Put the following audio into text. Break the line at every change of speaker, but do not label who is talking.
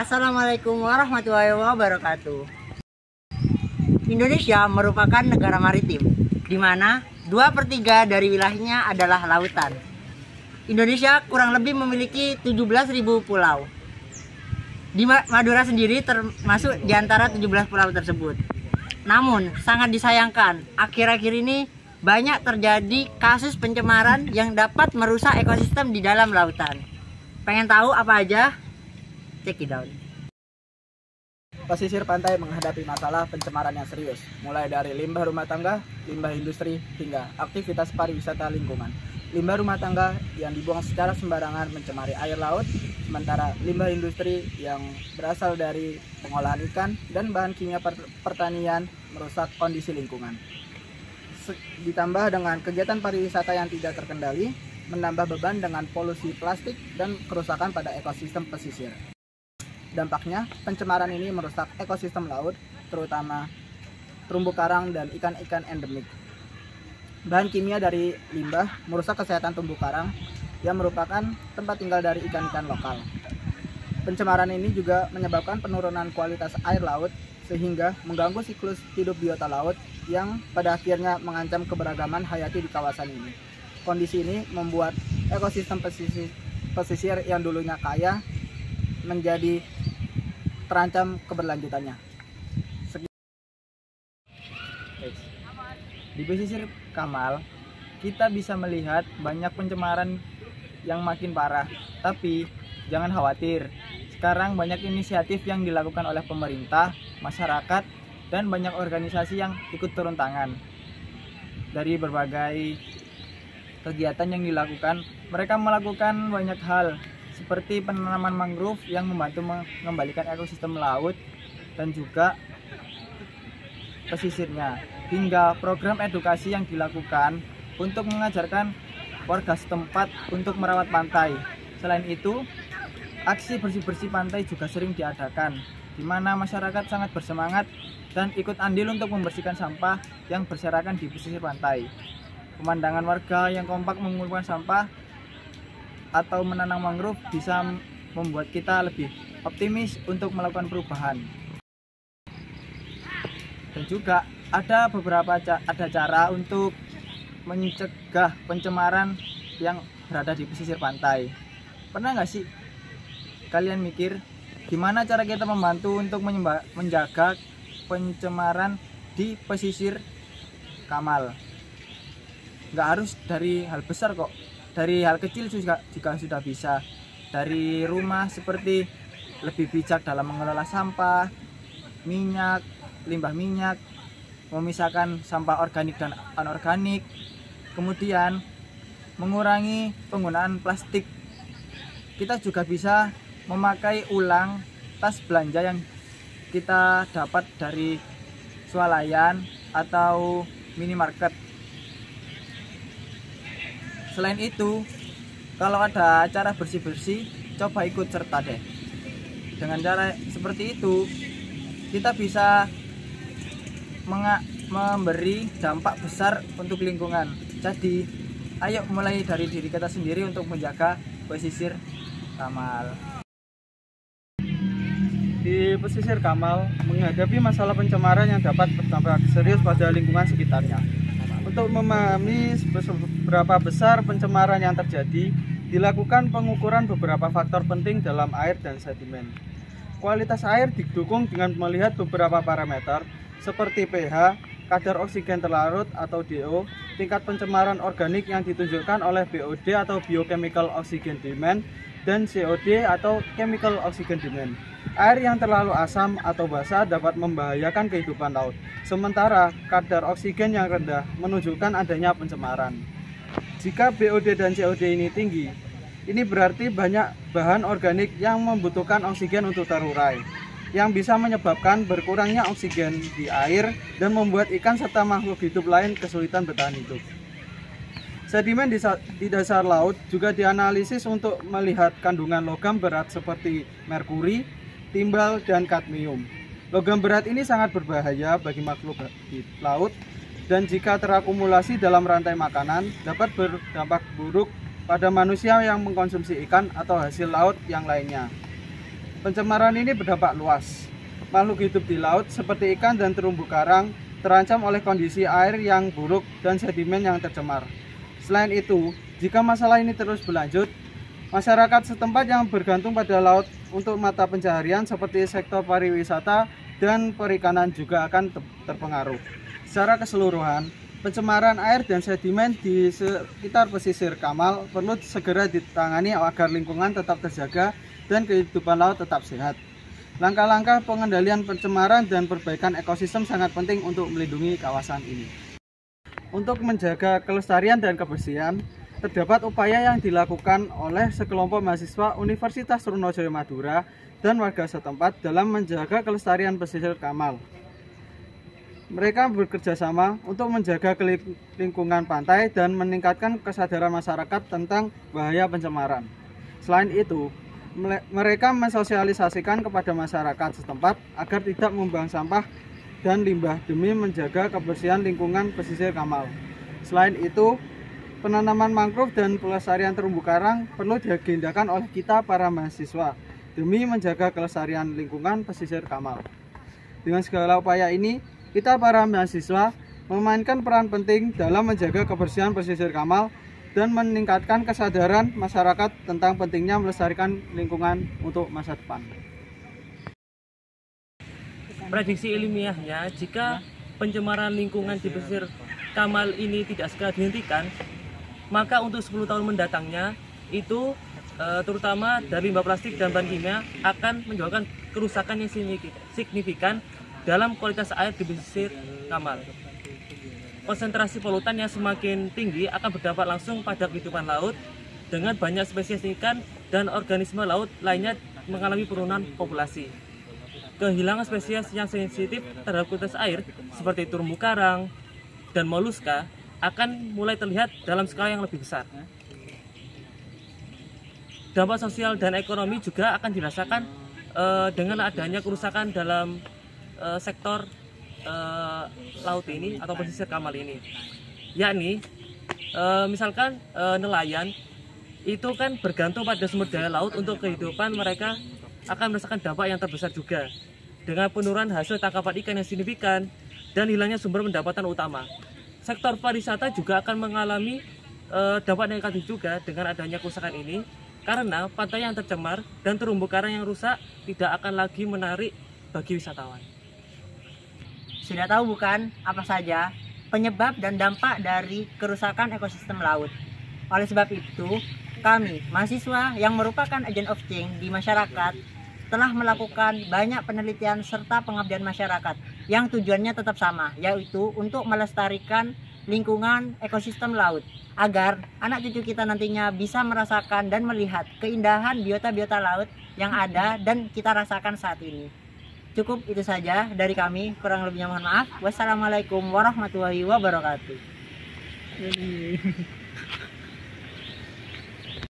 Assalamualaikum warahmatullahi wabarakatuh. Indonesia merupakan negara maritim, di mana 2/3 dari wilayahnya adalah lautan. Indonesia kurang lebih memiliki 17.000 pulau. Di Madura sendiri termasuk di antara 17 pulau tersebut. Namun sangat disayangkan, akhir-akhir ini banyak terjadi kasus pencemaran yang dapat merusak ekosistem di dalam lautan. Pengen tahu apa aja? Check it out.
Pesisir pantai menghadapi masalah pencemaran yang serius, mulai dari limbah rumah tangga, limbah industri, hingga aktivitas pariwisata lingkungan. Limbah rumah tangga yang dibuang secara sembarangan mencemari air laut, sementara limbah industri yang berasal dari pengolahan ikan dan bahan kimia pertanian merusak kondisi lingkungan. Ditambah dengan kegiatan pariwisata yang tidak terkendali, menambah beban dengan polusi plastik dan kerusakan pada ekosistem pesisir. Dampaknya, pencemaran ini merusak ekosistem laut, terutama terumbu karang dan ikan-ikan endemik. Bahan kimia dari limbah merusak kesehatan terumbu karang yang merupakan tempat tinggal dari ikan-ikan lokal. Pencemaran ini juga menyebabkan penurunan kualitas air laut sehingga mengganggu siklus hidup biota laut yang pada akhirnya mengancam keberagaman hayati di kawasan ini. Kondisi ini membuat ekosistem pesisir yang dulunya kaya menjadi terancam keberlanjutannya. Di pesisir Kamal, kita bisa melihat banyak pencemaran yang makin parah. Tapi jangan khawatir, sekarang banyak inisiatif yang dilakukan oleh pemerintah, masyarakat, dan banyak organisasi yang ikut turun tangan. Dari berbagai kegiatan yang dilakukan, mereka melakukan banyak hal, seperti penanaman mangrove yang membantu mengembalikan ekosistem laut dan juga pesisirnya, hingga program edukasi yang dilakukan untuk mengajarkan warga setempat untuk merawat pantai. Selain itu, aksi bersih-bersih pantai juga sering diadakan, di mana masyarakat sangat bersemangat dan ikut andil untuk membersihkan sampah yang berserakan di pesisir pantai. Pemandangan warga yang kompak mengumpulkan sampah atau menanam mangrove bisa membuat kita lebih optimis untuk melakukan perubahan. Dan juga ada cara untuk mencegah pencemaran yang berada di pesisir pantai. Pernah nggak sih kalian mikir gimana cara kita membantu untuk menjaga pencemaran di pesisir Kamal? Nggak harus dari hal besar kok. Dari hal kecil juga sudah bisa. Dari rumah, seperti lebih bijak dalam mengelola sampah, minyak, limbah minyak, memisahkan sampah organik dan anorganik, kemudian mengurangi penggunaan plastik. Kita juga bisa memakai ulang tas belanja yang kita dapat dari swalayan atau minimarket. Selain itu, kalau ada acara bersih-bersih, coba ikut serta deh. Dengan cara seperti itu, kita bisa memberi dampak besar untuk lingkungan. Jadi, ayo mulai dari diri kita sendiri untuk menjaga pesisir Kamal.
Di pesisir Kamal menghadapi masalah pencemaran yang dapat berdampak serius pada lingkungan sekitarnya. Untuk memahami seberapa besar pencemaran yang terjadi, dilakukan pengukuran beberapa faktor penting dalam air dan sedimen. Kualitas air didukung dengan melihat beberapa parameter seperti pH, kadar oksigen terlarut atau DO, tingkat pencemaran organik yang ditunjukkan oleh BOD atau Biochemical Oxygen Demand, dan COD atau Chemical Oxygen Demand. Air yang terlalu asam atau basah dapat membahayakan kehidupan laut, sementara kadar oksigen yang rendah menunjukkan adanya pencemaran. Jika BOD dan COD ini tinggi, ini berarti banyak bahan organik yang membutuhkan oksigen untuk terurai, yang bisa menyebabkan berkurangnya oksigen di air dan membuat ikan serta makhluk hidup lain kesulitan bertahan hidup. Sedimen di dasar laut juga dianalisis untuk melihat kandungan logam berat seperti merkuri, timbal, dan kadmium. Logam berat ini sangat berbahaya bagi makhluk di laut dan jika terakumulasi dalam rantai makanan dapat berdampak buruk pada manusia yang mengkonsumsi ikan atau hasil laut yang lainnya. Pencemaran ini berdampak luas. Makhluk hidup di laut seperti ikan dan terumbu karang terancam oleh kondisi air yang buruk dan sedimen yang tercemar. Selain itu, jika masalah ini terus berlanjut, masyarakat setempat yang bergantung pada laut untuk mata pencaharian seperti sektor pariwisata dan perikanan juga akan terpengaruh. Secara keseluruhan, pencemaran air dan sedimen di sekitar pesisir Kamal perlu segera ditangani agar lingkungan tetap terjaga dan kehidupan laut tetap sehat. Langkah-langkah pengendalian pencemaran dan perbaikan ekosistem sangat penting untuk melindungi kawasan ini. Untuk menjaga kelestarian dan kebersihan, terdapat upaya yang dilakukan oleh sekelompok mahasiswa Universitas Trunojoyo Madura dan warga setempat dalam menjaga kelestarian pesisir Kamal. Mereka bekerja sama untuk menjaga lingkungan pantai dan meningkatkan kesadaran masyarakat tentang bahaya pencemaran. Selain itu, mereka mensosialisasikan kepada masyarakat setempat agar tidak membuang sampah dan limbah demi menjaga kebersihan lingkungan pesisir Kamal. Selain itu, penanaman mangrove dan pelestarian terumbu karang perlu diagendakan oleh kita para mahasiswa demi menjaga kelestarian lingkungan pesisir Kamal. Dengan segala upaya ini, kita para mahasiswa memainkan peran penting dalam menjaga kebersihan pesisir Kamal dan meningkatkan kesadaran masyarakat tentang pentingnya melestarikan lingkungan untuk masa depan.
Prediksi ilmiahnya, jika pencemaran lingkungan di pesisir Kamal ini tidak segera dihentikan, maka untuk 10 tahun mendatangnya itu terutama dari limbah plastik dan bahan kimia akan menyebabkan kerusakan yang signifikan dalam kualitas air di pesisir Kamal. Konsentrasi polutan yang semakin tinggi akan berdampak langsung pada kehidupan laut dengan banyak spesies ikan dan organisme laut lainnya mengalami penurunan populasi. Kehilangan spesies yang sensitif terhadap kualitas air seperti terumbu karang dan moluska akan mulai terlihat dalam skala yang lebih besar. Dampak sosial dan ekonomi juga akan dirasakan dengan adanya kerusakan dalam sektor laut ini atau pesisir Kamal ini, yakni misalkan nelayan itu kan bergantung pada sumber daya laut untuk kehidupan mereka, akan merasakan dampak yang terbesar juga dengan penurunan hasil tangkapan ikan yang signifikan dan hilangnya sumber pendapatan utama. Sektor pariwisata juga akan mengalami dampak negatif juga dengan adanya kerusakan ini, karena pantai yang tercemar dan terumbu karang yang rusak tidak akan lagi menarik bagi wisatawan.
Sudah tahu bukan apa saja penyebab dan dampak dari kerusakan ekosistem laut? Oleh sebab itu, kami, mahasiswa yang merupakan agent of change di masyarakat, telah melakukan banyak penelitian serta pengabdian masyarakat yang tujuannya tetap sama, yaitu untuk melestarikan lingkungan ekosistem laut, agar anak cucu kita nantinya bisa merasakan dan melihat keindahan biota-biota laut yang ada dan kita rasakan saat ini. Cukup itu saja dari kami, kurang lebihnya mohon maaf. Wassalamualaikum warahmatullahi wabarakatuh.